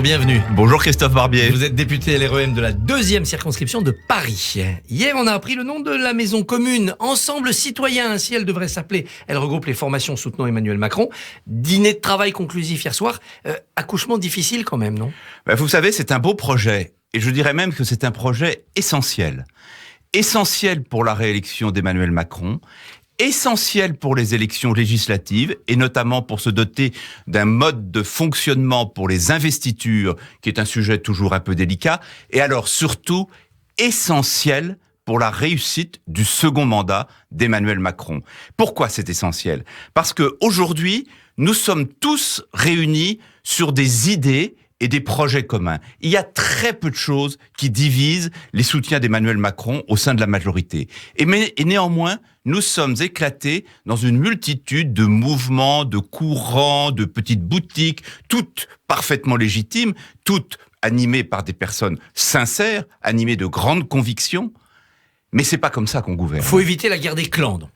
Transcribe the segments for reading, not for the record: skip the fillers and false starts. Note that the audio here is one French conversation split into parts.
bonjour, bienvenue. Bonjour Christophe Barbier. Vous êtes député LREM de la 2e circonscription de Paris. Hier, on a appris le nom de la maison commune, Ensemble Citoyen, ainsi elle devrait s'appeler. Elle regroupe les formations soutenant Emmanuel Macron. Dîner de travail conclusif hier soir. Accouchement difficile quand même, non ? Vous savez, c'est un beau projet. Et je dirais même que c'est un projet essentiel. Essentiel pour la réélection d'Emmanuel Macron, essentiel pour les élections législatives, et notamment pour se doter d'un mode de fonctionnement pour les investitures, qui est un sujet toujours un peu délicat, et alors surtout essentiel pour la réussite du second mandat d'Emmanuel Macron. Pourquoi c'est essentiel ? Parce qu'aujourd'hui, nous sommes tous réunis sur des idées et des projets communs. Il y a très peu de choses qui divisent les soutiens d'Emmanuel Macron au sein de la majorité. Et néanmoins, nous sommes éclatés dans une multitude de mouvements, de courants, de petites boutiques, toutes parfaitement légitimes, toutes animées par des personnes sincères, animées de grandes convictions. Mais c'est pas comme ça qu'on gouverne. Faut éviter la guerre des clans, donc.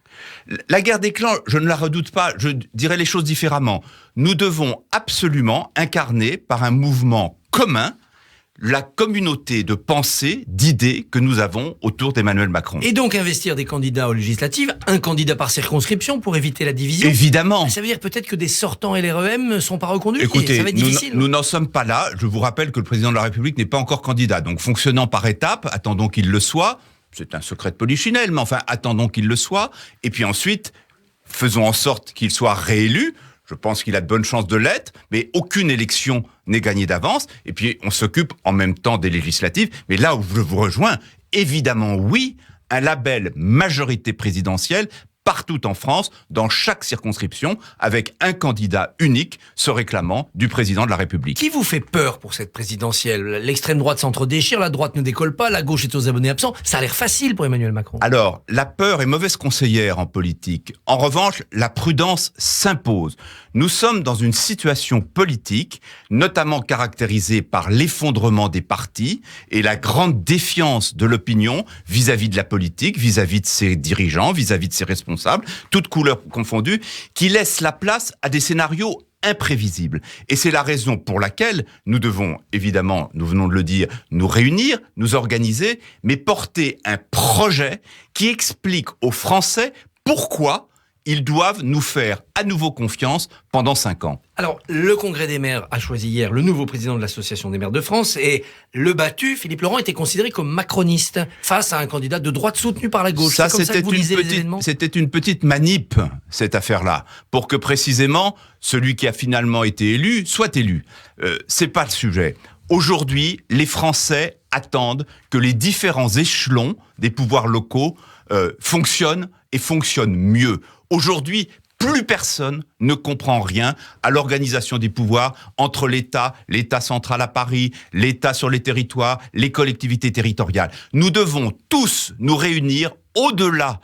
La guerre des clans, je ne la redoute pas, je dirais les choses différemment. Nous devons absolument incarner par un mouvement commun la communauté de pensée, d'idées que nous avons autour d'Emmanuel Macron. Et donc investir des candidats aux législatives, un candidat par circonscription pour éviter la division. Évidemment. Ça veut dire peut-être que des sortants LREM ne sont pas reconduits. Écoutez, ça va être difficile. Nous n'en sommes pas là. Je vous rappelle que le président de la République n'est pas encore candidat. Donc fonctionnant par étapes, attendons qu'il le soit. C'est un secret de polichinelle, mais enfin, attendons qu'il le soit. Et puis ensuite, faisons en sorte qu'il soit réélu. Je pense qu'il a de bonnes chances de l'être, mais aucune élection n'est gagnée d'avance. Et puis, on s'occupe en même temps des législatives. Mais là où je vous rejoins, évidemment, oui, un label majorité présidentielle partout en France, dans chaque circonscription, avec un candidat unique se réclamant du président de la République. Qui vous fait peur pour cette présidentielle ? L'extrême droite s'entre-déchire, la droite ne décolle pas, la gauche est aux abonnés absents. Ça a l'air facile pour Emmanuel Macron. Alors, la peur est mauvaise conseillère en politique. En revanche, la prudence s'impose. Nous sommes dans une situation politique, notamment caractérisée par l'effondrement des partis et la grande défiance de l'opinion vis-à-vis de la politique, vis-à-vis de ses dirigeants, vis-à-vis de ses responsables, toutes couleurs confondues, qui laissent la place à des scénarios imprévisibles. Et c'est la raison pour laquelle nous devons, évidemment, nous venons de le dire, nous réunir, nous organiser, mais porter un projet qui explique aux Français pourquoi ils doivent nous faire à nouveau confiance pendant 5 ans. Alors, le Congrès des maires a choisi hier le nouveau président de l'Association des maires de France et le battu, Philippe Laurent, était considéré comme macroniste face à un candidat de droite soutenu par la gauche. Ça, c'était une petite manip, cette affaire-là, pour que précisément celui qui a finalement été élu soit élu. C'est pas le sujet. Aujourd'hui, les Français attendent que les différents échelons des pouvoirs locaux fonctionnent et fonctionnent mieux. Aujourd'hui, plus personne ne comprend rien à l'organisation des pouvoirs entre l'État central à Paris, l'État sur les territoires, les collectivités territoriales. Nous devons tous nous réunir au-delà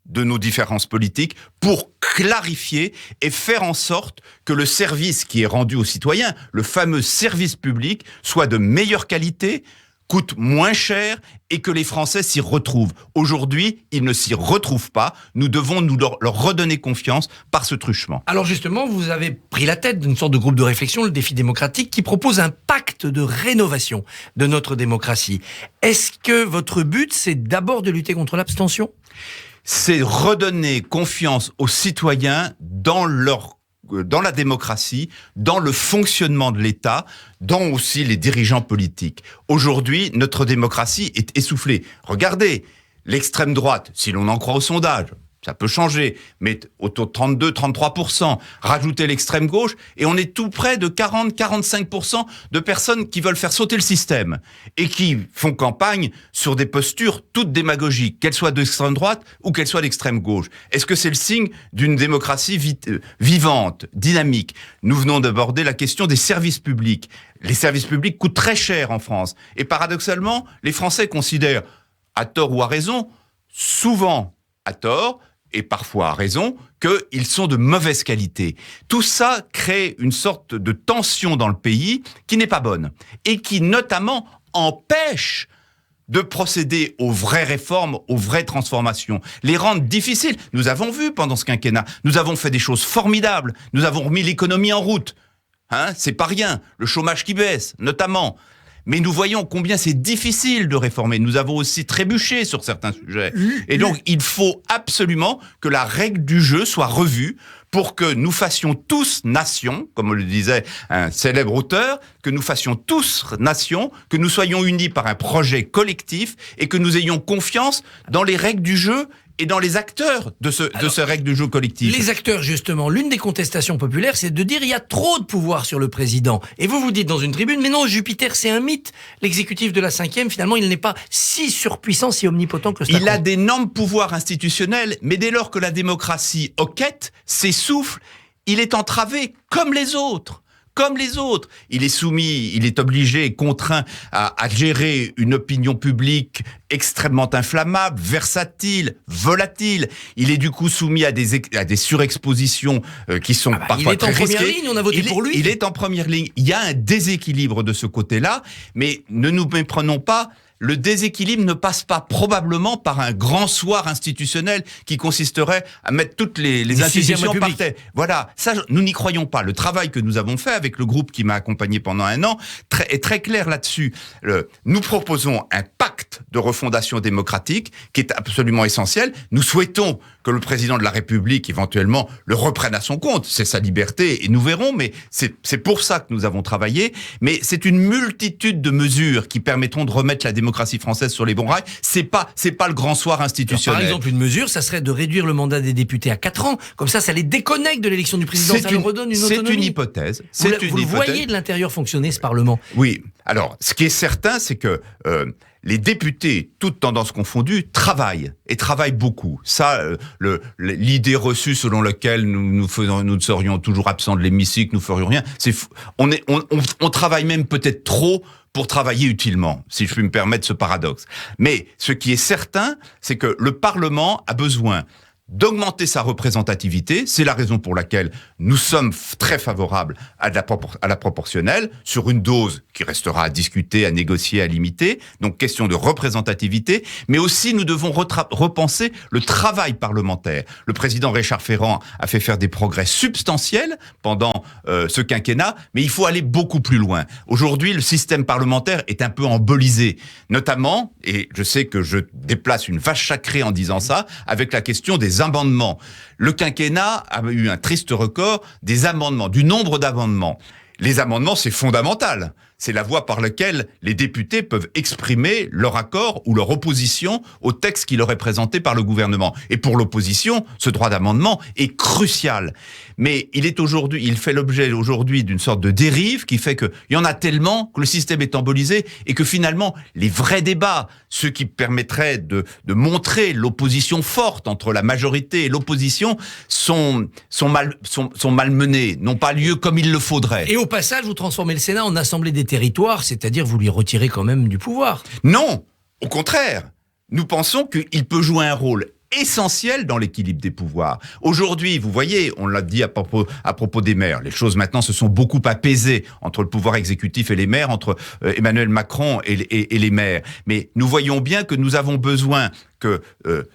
de nos différences politiques pour clarifier et faire en sorte que le service qui est rendu aux citoyens, le fameux service public, soit de meilleure qualité, coûte moins cher et que les Français s'y retrouvent. Aujourd'hui, ils ne s'y retrouvent pas. Nous devons leur redonner confiance par ce truchement. Alors justement, vous avez pris la tête d'une sorte de groupe de réflexion, le Défi démocratique, qui propose un pacte de rénovation de notre démocratie. Est-ce que votre but, c'est d'abord de lutter contre l'abstention ? C'est redonner confiance aux citoyens dans la démocratie, dans le fonctionnement de l'État, dans aussi les dirigeants politiques. Aujourd'hui, notre démocratie est essoufflée. Regardez, l'extrême droite, si l'on en croit au sondage, ça peut changer, mais autour de 32-33%. Rajoutez l'extrême gauche et on est tout près de 40-45% de personnes qui veulent faire sauter le système et qui font campagne sur des postures toutes démagogiques, qu'elles soient d'extrême droite ou qu'elles soient d'extrême gauche. Est-ce que c'est le signe d'une démocratie vivante, dynamique ? Nous venons d'aborder la question des services publics. Les services publics coûtent très cher en France. Et paradoxalement, les Français considèrent, à tort ou à raison, souvent à tort, et parfois à raison, qu'ils sont de mauvaise qualité. Tout ça crée une sorte de tension dans le pays qui n'est pas bonne et qui notamment empêche de procéder aux vraies réformes, aux vraies transformations, les rendre difficiles. Nous avons vu pendant ce quinquennat, nous avons fait des choses formidables, nous avons remis l'économie en route. C'est pas rien. Le chômage qui baisse, notamment. Mais nous voyons combien c'est difficile de réformer. Nous avons aussi trébuché sur certains sujets. Et donc, il faut absolument que la règle du jeu soit revue pour que nous fassions tous nation, comme le disait un célèbre auteur, que nous fassions tous nation, que nous soyons unis par un projet collectif et que nous ayons confiance dans les règles du jeu et dans les acteurs de ce règle du jeu collectif. Les acteurs, justement, l'une des contestations populaires, c'est de dire il y a trop de pouvoir sur le président. Et vous dites dans une tribune, mais non, Jupiter, c'est un mythe. L'exécutif de la 5e, finalement, il n'est pas si surpuissant, si omnipotent que cela. Il a d'énormes pouvoirs institutionnels, mais dès lors que la démocratie hoquette, s'essouffle, il est entravé comme les autres. Comme les autres. Il est soumis, il est obligé, contraint à gérer une opinion publique extrêmement inflammable, versatile, volatile. Il est du coup soumis à des surexpositions qui sont parfois très risquées. Il est en première ligne, on a voté pour lui. Il est en première ligne. Il y a un déséquilibre de ce côté-là, mais ne nous méprenons pas. Le déséquilibre ne passe pas probablement par un grand soir institutionnel qui consisterait à mettre toutes les institutions par terre. Voilà, ça, nous n'y croyons pas. Le travail que nous avons fait avec le groupe qui m'a accompagné pendant un an est très clair là-dessus. Nous proposons un pacte de refondation démocratique qui est absolument essentiel. Nous souhaitons que le président de la République, éventuellement, le reprenne à son compte. C'est sa liberté et nous verrons, mais c'est pour ça que nous avons travaillé. Mais c'est une multitude de mesures qui permettront de remettre la démocratie française sur les bons rails. C'est pas le grand soir institutionnel. Alors, par exemple, une mesure, ça serait de réduire le mandat des députés à 4 ans. Comme ça les déconnecte de l'élection du président. Ça leur redonne une autonomie. C'est une hypothèse. Vous le voyez de l'intérieur fonctionner, ce Parlement? Oui. Alors, ce qui est certain, c'est que les députés, toutes tendances confondues, travaillent beaucoup. Ça, l'idée reçue selon laquelle nous serions toujours absents de l'hémicycle, nous ferions rien, on travaille même peut-être trop pour travailler utilement, si je puis me permettre ce paradoxe. Mais ce qui est certain, c'est que le Parlement a besoin d'augmenter sa représentativité. C'est la raison pour laquelle nous sommes très favorables à la proportionnelle, sur une dose qui restera à discuter, à négocier, à limiter. Donc, question de représentativité. Mais aussi, nous devons repenser le travail parlementaire. Le président Richard Ferrand a fait faire des progrès substantiels pendant ce quinquennat, mais il faut aller beaucoup plus loin. Aujourd'hui, le système parlementaire est un peu embolisé. Notamment, et je sais que je déplace une vache sacrée en disant ça, avec la question des amendements. Le quinquennat a eu un triste record des amendements, du nombre d'amendements. Les amendements, c'est fondamental. C'est la voie par laquelle les députés peuvent exprimer leur accord ou leur opposition au texte qui leur est présenté par le gouvernement. Et pour l'opposition, ce droit d'amendement est crucial. Mais il fait l'objet aujourd'hui d'une sorte de dérive qui fait qu'il y en a tellement que le système est embolisé et que finalement, les vrais débats, ceux qui permettraient de montrer l'opposition forte entre la majorité et l'opposition, sont malmenés, n'ont pas lieu comme il le faudrait. Et au passage, vous transformez le Sénat en assemblée des territoires, c'est-à-dire vous lui retirez quand même du pouvoir. Non, au contraire. Nous pensons qu'il peut jouer un rôle essentiel dans l'équilibre des pouvoirs. Aujourd'hui, vous voyez, on l'a dit à propos des maires, les choses maintenant se sont beaucoup apaisées entre le pouvoir exécutif et les maires, entre Emmanuel Macron et les maires. Mais nous voyons bien que nous avons besoin que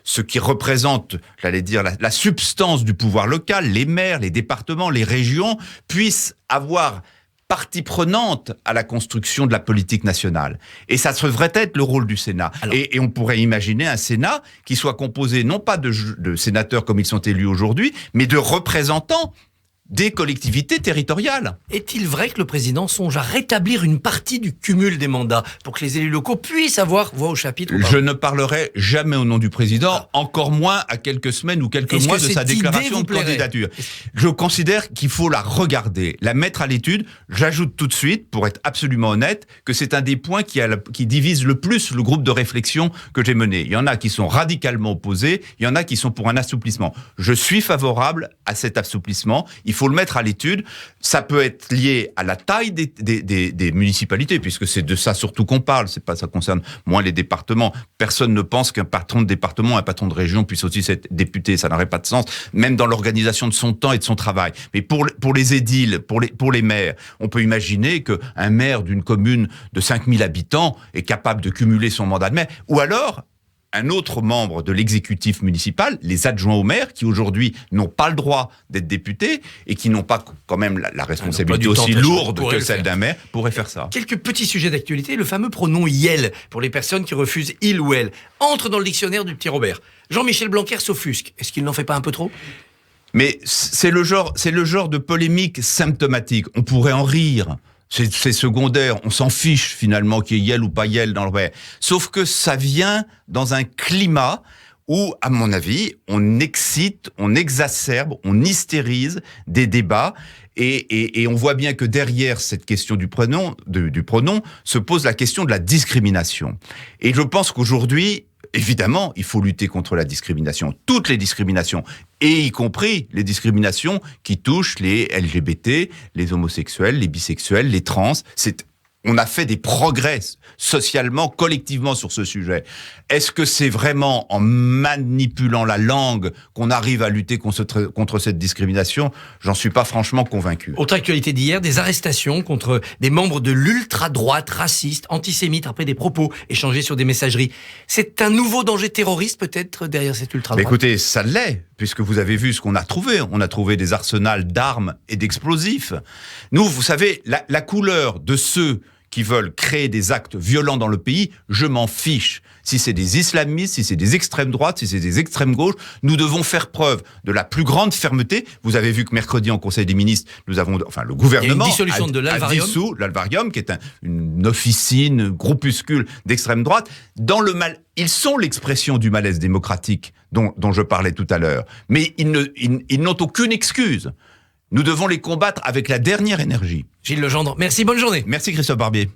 ce qui représente, j'allais dire, la substance du pouvoir local, les maires, les départements, les régions, puissent avoir partie prenante à la construction de la politique nationale. Et ça devrait être le rôle du Sénat. Et on pourrait imaginer un Sénat qui soit composé non pas de sénateurs comme ils sont élus aujourd'hui, mais de représentants des collectivités territoriales. Est-il vrai que le président songe à rétablir une partie du cumul des mandats pour que les élus locaux puissent avoir voix au chapitre? Je ne parlerai jamais au nom du président, encore moins à quelques semaines ou quelques mois de sa déclaration de candidature. Je considère qu'il faut la regarder, la mettre à l'étude. J'ajoute tout de suite, pour être absolument honnête, que c'est un des points qui divise le plus le groupe de réflexion que j'ai mené. Il y en a qui sont radicalement opposés, il y en a qui sont pour un assouplissement. Je suis favorable à cet assouplissement. Il faut le mettre à l'étude. Ça peut être lié à la taille des municipalités, puisque c'est de ça surtout qu'on parle. Ça concerne moins les départements. Personne ne pense qu'un patron de département, un patron de région puisse aussi être député. Ça n'aurait pas de sens, même dans l'organisation de son temps et de son travail. Mais pour les édiles, pour les maires, on peut imaginer qu'un maire d'une commune de 5000 habitants est capable de cumuler son mandat de maire. Ou alors, un autre membre de l'exécutif municipal, les adjoints au maire, qui aujourd'hui n'ont pas le droit d'être députés et qui n'ont pas quand même la responsabilité aussi lourde que celle d'un maire, pourraient faire ça. Quelques petits sujets d'actualité. Le fameux pronom « iel » pour les personnes qui refusent « il » ou « elle » entre dans le dictionnaire du petit Robert. Jean-Michel Blanquer s'offusque. Est-ce qu'il n'en fait pas un peu trop ? Mais c'est le genre de polémique symptomatique. On pourrait en rire. C'est secondaire, on s'en fiche finalement qu'il y ait Yel ou pas Yel dans le vrai. Sauf que ça vient dans un climat où, à mon avis, on excite, on exacerbe, on hystérise des débats. Et on voit bien que derrière cette question du pronom se pose la question de la discrimination. Et je pense qu'aujourd'hui, évidemment, il faut lutter contre la discrimination, toutes les discriminations, et y compris les discriminations qui touchent les LGBT, les homosexuels, les bisexuels, les trans. On a fait des progrès socialement, collectivement sur ce sujet. Est-ce que c'est vraiment en manipulant la langue qu'on arrive à lutter contre cette discrimination ? J'en suis pas franchement convaincu. Autre actualité d'hier, des arrestations contre des membres de l'ultra-droite, racistes, antisémites, après des propos échangés sur des messageries. C'est un nouveau danger terroriste peut-être derrière cette ultra-droite ? Écoutez, ça l'est, puisque vous avez vu ce qu'on a trouvé. On a trouvé des arsenals d'armes et d'explosifs. Nous, vous savez, la couleur de ceux qui veulent créer des actes violents dans le pays, je m'en fiche. Si c'est des islamistes, si c'est des extrêmes droites, si c'est des extrêmes gauches, nous devons faire preuve de la plus grande fermeté. Vous avez vu que mercredi, en Conseil des ministres, le gouvernement a dissous l'Alvarium, qui est une officine, groupuscule d'extrême droite. Ils sont l'expression du malaise démocratique dont je parlais tout à l'heure. Mais ils n'ont aucune excuse. Nous devons les combattre avec la dernière énergie. Gilles Legendre, merci, bonne journée. Merci Christophe Barbier.